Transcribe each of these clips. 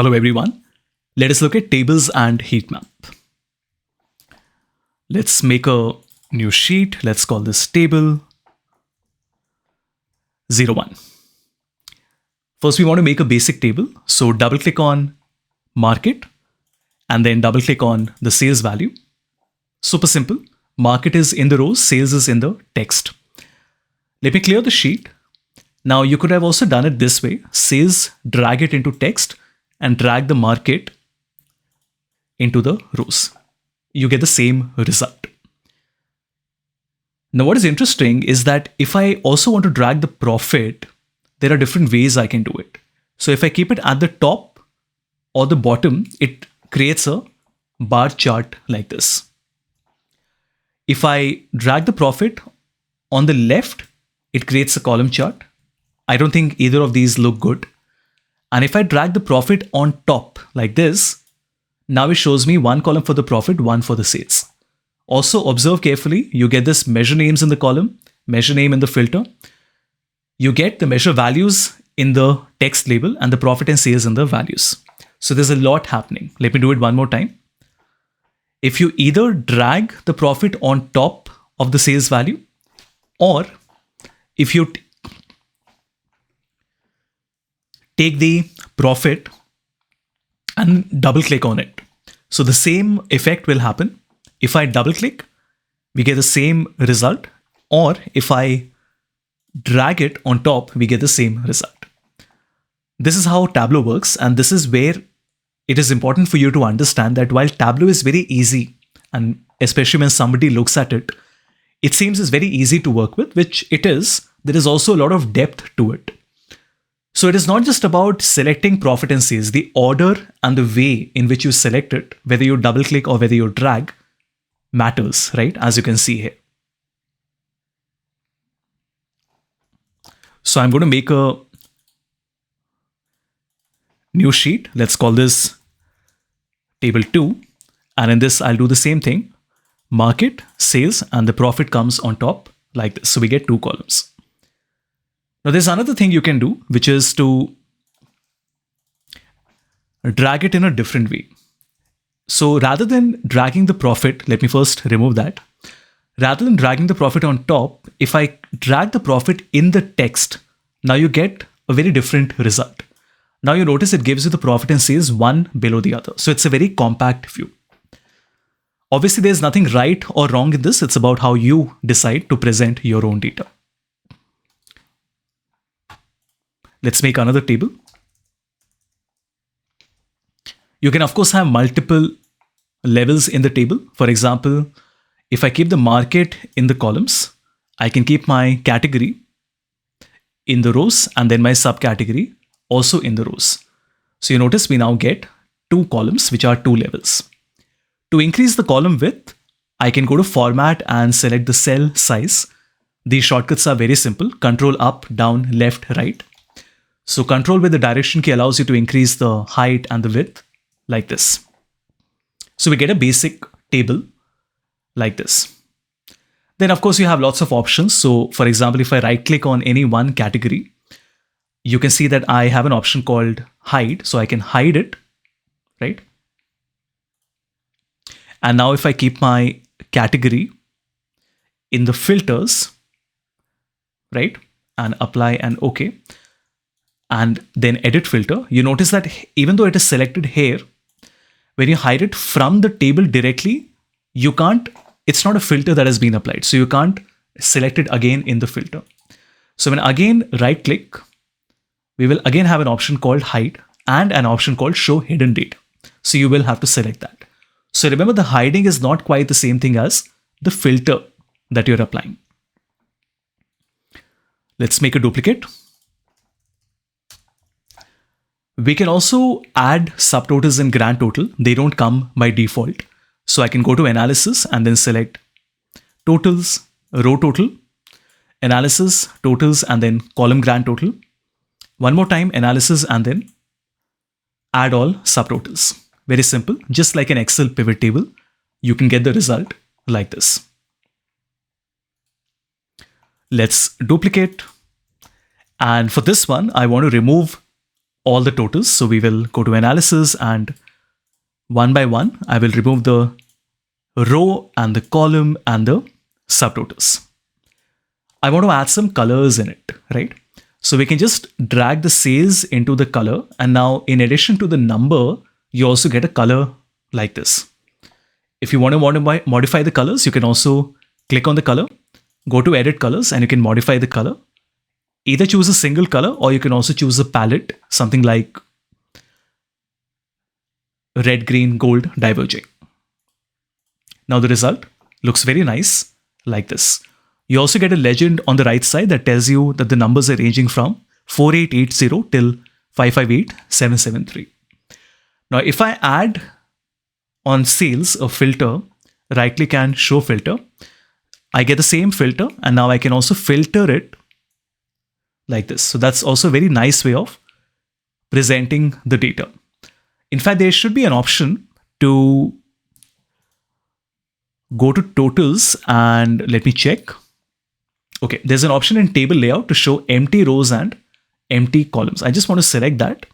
Hello everyone. Let us look at tables and heat map. Let's make a new sheet. Let's call this table 01. First, we want to make a basic table. So double click on market and then double click on the sales value. Super simple. Market is in the rows, sales is in the text. Let me clear the sheet. Now you could have also done it this way. Sales, drag it into text and drag the market into the rows. You get the same result. Now what is interesting is that if I also want to drag the profit, there are different ways I can do it. So if I keep it at the top or the bottom, it creates a bar chart like this. If I drag the profit on the left, it creates a column chart. I don't think either of these look good. And if I drag the profit on top like this, now it shows me one column for the profit, one for the sales. Also observe carefully, you get this measure names in the column, measure name in the filter. You get the measure values in the text label and the profit and sales in the values. So there's a lot happening. Let me do it one more time. If you either drag the profit on top of the sales value, or if you take the profit and double click on it. So the same effect will happen. If I double click, we get the same result. Or if I drag it on top, we get the same result. This is how Tableau works. And this is where it is important for you to understand that while Tableau is very easy, and especially when somebody looks at it, it seems it's very easy to work with, which it is. There is also a lot of depth to it. So it is not just about selecting profit and sales. The order and the way in which you select it, whether you double click or whether you drag, matters, right? As you can see here. So I'm going to make a new sheet. Let's call this table 2. And in this, I'll do the same thing. Market, sales, and the profit comes on top like this. So we get two columns. Now there's another thing you can do, which is to drag it in a different way. So rather than dragging the profit, let me first remove that. Rather than dragging the profit on top, if I drag the profit in the text, now you get a very different result. Now you notice it gives you the profit and sales one below the other. So it's a very compact view. Obviously, there's nothing right or wrong in this. It's about how you decide to present your own data. Let's make another table. You can, of course, have multiple levels in the table. For example, if I keep the market in the columns, I can keep my category in the rows and then my subcategory also in the rows. So you notice we now get two columns, which are two levels. To increase the column width, I can go to Format and select the cell size. These shortcuts are very simple. Control up, down, left, right. So control with the direction key allows you to increase the height and the width like this. So we get a basic table like this. Then of course you have lots of options. So for example, if I right click on any one category, you can see that I have an option called hide. So I can hide it, right? And now if I keep my category in the filters, right? And apply and OK. And then edit filter, you notice that even though it is selected here, when you hide it from the table directly, you can't, it's not a filter that has been applied. So you can't select it again in the filter. So when again right click, we will again have an option called hide and an option called show hidden data. So you will have to select that. So remember, the hiding is not quite the same thing as the filter that you're applying. Let's make a duplicate. We can also add subtotals and grand total. They don't come by default. So I can go to analysis and then select totals, row total, analysis, totals, and then column grand total. One more time, analysis, and then add all subtotals. Very simple. Just like an Excel pivot table, you can get the result like this. Let's duplicate. And for this one, I want to remove all the totals. So we will go to analysis, and one by one, I will remove the row and the column and the subtotals. I want to add some colors in it, right? So we can just drag the sales into the color. And now in addition to the number, you also get a color like this. If you want to modify the colors, you can also click on the color, go to edit colors, and you can modify the color. Either choose a single color, or you can also choose a palette, something like red, green, gold, diverging. Now the result looks very nice like this. You also get a legend on the right side that tells you that the numbers are ranging from 4880 till 558773. Now if I add on sales a filter, right click and show filter, I get the same filter, and now I can also filter it like this. So that's also a very nice way of presenting the data. In fact, there should be an option to go to totals, and let me check. Okay, there's an option in table layout to show empty rows and empty columns. I just want to select that.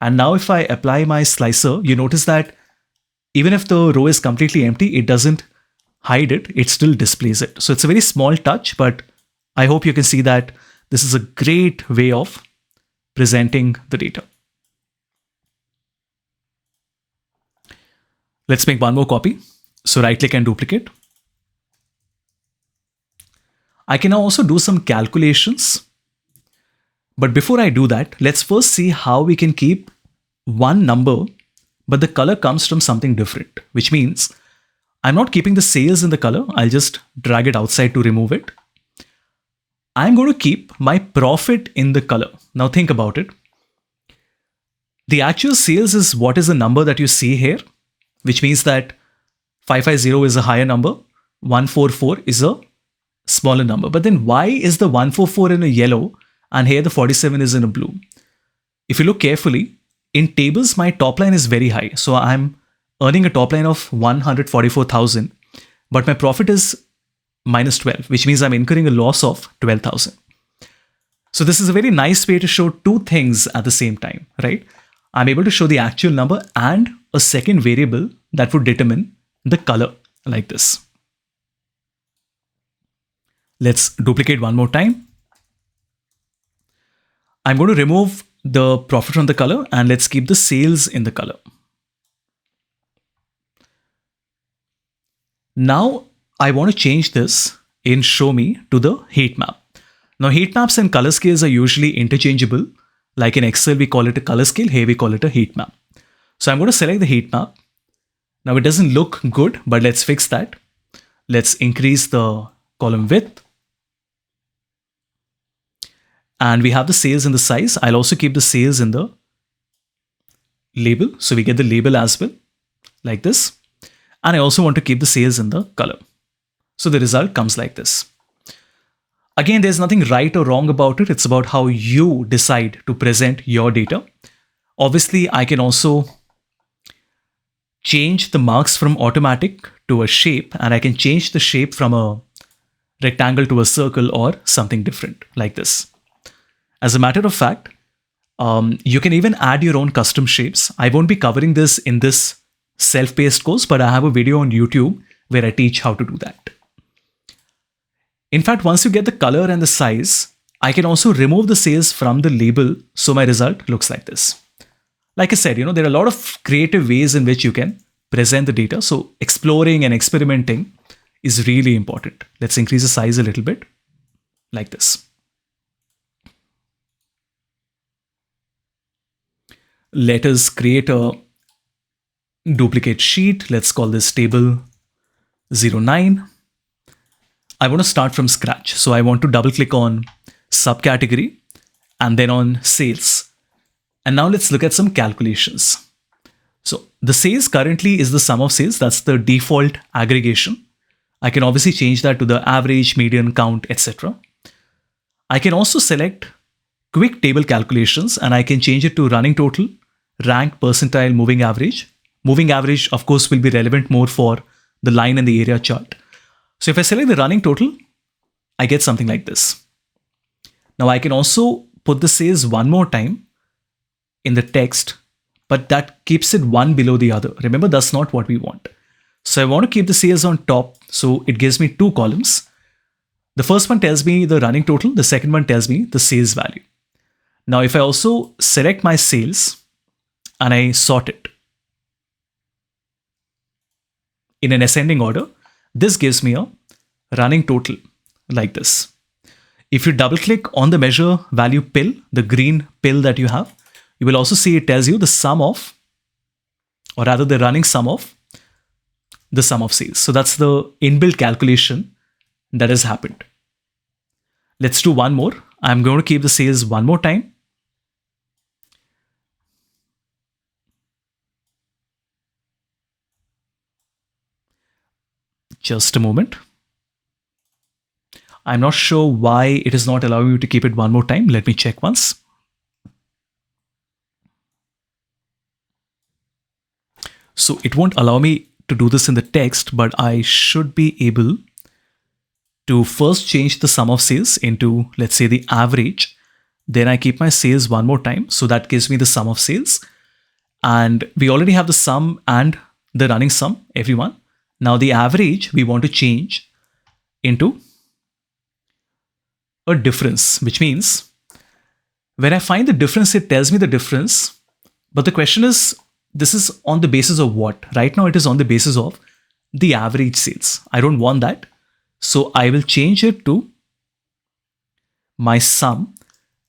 And now if I apply my slicer, you notice that even if the row is completely empty, it doesn't hide it, it still displays it. So it's a very small touch, but I hope you can see that this is a great way of presenting the data. Let's make one more copy. So right click and duplicate. I can now also do some calculations. But before I do that, let's first see how we can keep one number, but the color comes from something different, which means I'm not keeping the sales in the color. I'll just drag it outside to remove it. I'm going to keep my profit in the color. Now think about it. The actual sales is what is the number that you see here, which means that 550 is a higher number, 144 is a smaller number. But then why is the 144 in a yellow and here the 47 is in a blue? If you look carefully, in tables, my top line is very high. So I'm earning a top line of 144,000, but my profit is minus 12, which means I'm incurring a loss of 12,000. So this is a very nice way to show two things at the same time, right? I'm able to show the actual number and a second variable that would determine the color like this. Let's duplicate one more time. I'm going to remove the profit from the color and let's keep the sales in the color. Now I want to change this in show me to the heat map. Now heat maps and color scales are usually interchangeable. Like in Excel, we call it a color scale. Here we call it a heat map. So I'm going to select the heat map. Now it doesn't look good, but let's fix that. Let's increase the column width. And we have the sales in the size. I'll also keep the sales in the label. So we get the label as well, like this. And I also want to keep the sales in the color. So the result comes like this. Again, there's nothing right or wrong about it. It's about how you decide to present your data. Obviously, I can also change the marks from automatic to a shape, and I can change the shape from a rectangle to a circle or something different like this. As a matter of fact, you can even add your own custom shapes. I won't be covering this in this self-paced course, but I have a video on YouTube where I teach how to do that. In fact, once you get the color and the size, I can also remove the sales from the label. So my result looks like this. Like I said, there are a lot of creative ways in which you can present the data. So exploring and experimenting is really important. Let's increase the size a little bit like this. Let us create a duplicate sheet. Let's call this table 09. I want to start from scratch. So I want to double click on subcategory and then on sales. And now let's look at some calculations. So the sales currently is the sum of sales. That's the default aggregation. I can obviously change that to the average, median, count, etc. I can also select quick table calculations and I can change it to running total, rank, percentile, moving average. Moving average, of course, will be relevant more for the line and the area chart. So if I select the running total, I get something like this. Now I can also put the sales one more time in the text, but that keeps it one below the other. Remember, that's not what we want. So I want to keep the sales on top. So it gives me two columns. The first one tells me the running total. The second one tells me the sales value. Now, if I also select my sales and I sort it in an ascending order, this gives me a running total like this. If you double click on the measure value pill, the green pill that you have, you will also see it tells you the sum of, or rather the running sum of the sum of sales. So that's the inbuilt calculation that has happened. Let's do one more. I'm going to keep the sales one more time. Just a moment. I'm not sure why it is not allowing you to keep it one more time. Let me check once. So it won't allow me to do this in the text, but I should be able to first change the sum of sales into, let's say, the average. Then I keep my sales one more time. So that gives me the sum of sales. And we already have the sum and the running sum, everyone. Now the average we want to change into a difference, which means when I find the difference, it tells me the difference. But the question is, this is on the basis of what? Right now, it is on the basis of the average sales. I don't want that. So I will change it to my sum.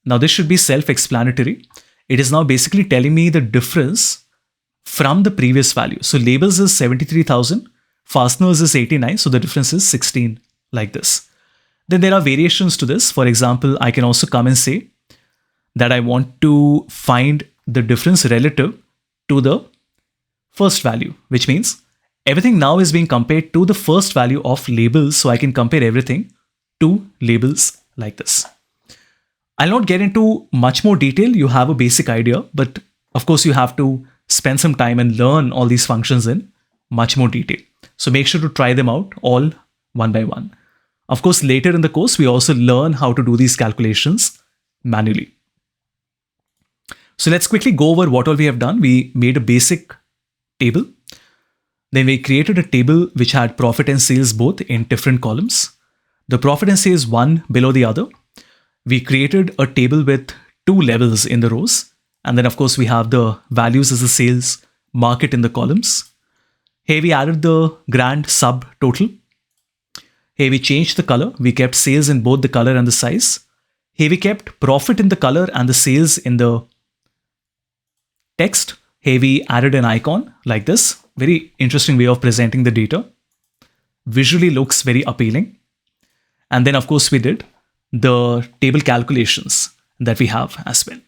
Now this should be self-explanatory. It is now basically telling me the difference from the previous value. So labels is 73,000, fasteners is 89. So the difference is 16 like this. Then there are variations to this. For example, I can also come and say that I want to find the difference relative to the first value, which means everything now is being compared to the first value of labels. So I can compare everything to labels like this. I'll not get into much more detail. You have a basic idea, but of course you have to spend some time and learn all these functions in much more detail. So make sure to try them out all one by one. Of course, later in the course, we also learn how to do these calculations manually. So let's quickly go over what all we have done. We made a basic table. Then we created a table which had profit and sales both in different columns. The profit and sales one below the other. We created a table with two levels in the rows. And then of course we have the values as the sales market in the columns. Here we added the grand subtotal. Here we changed the color. We kept sales in both the color and the size. Here we kept profit in the color and the sales in the text. Here we added an icon like this. Very interesting way of presenting the data. Visually looks very appealing. And then of course we did the table calculations that we have as well.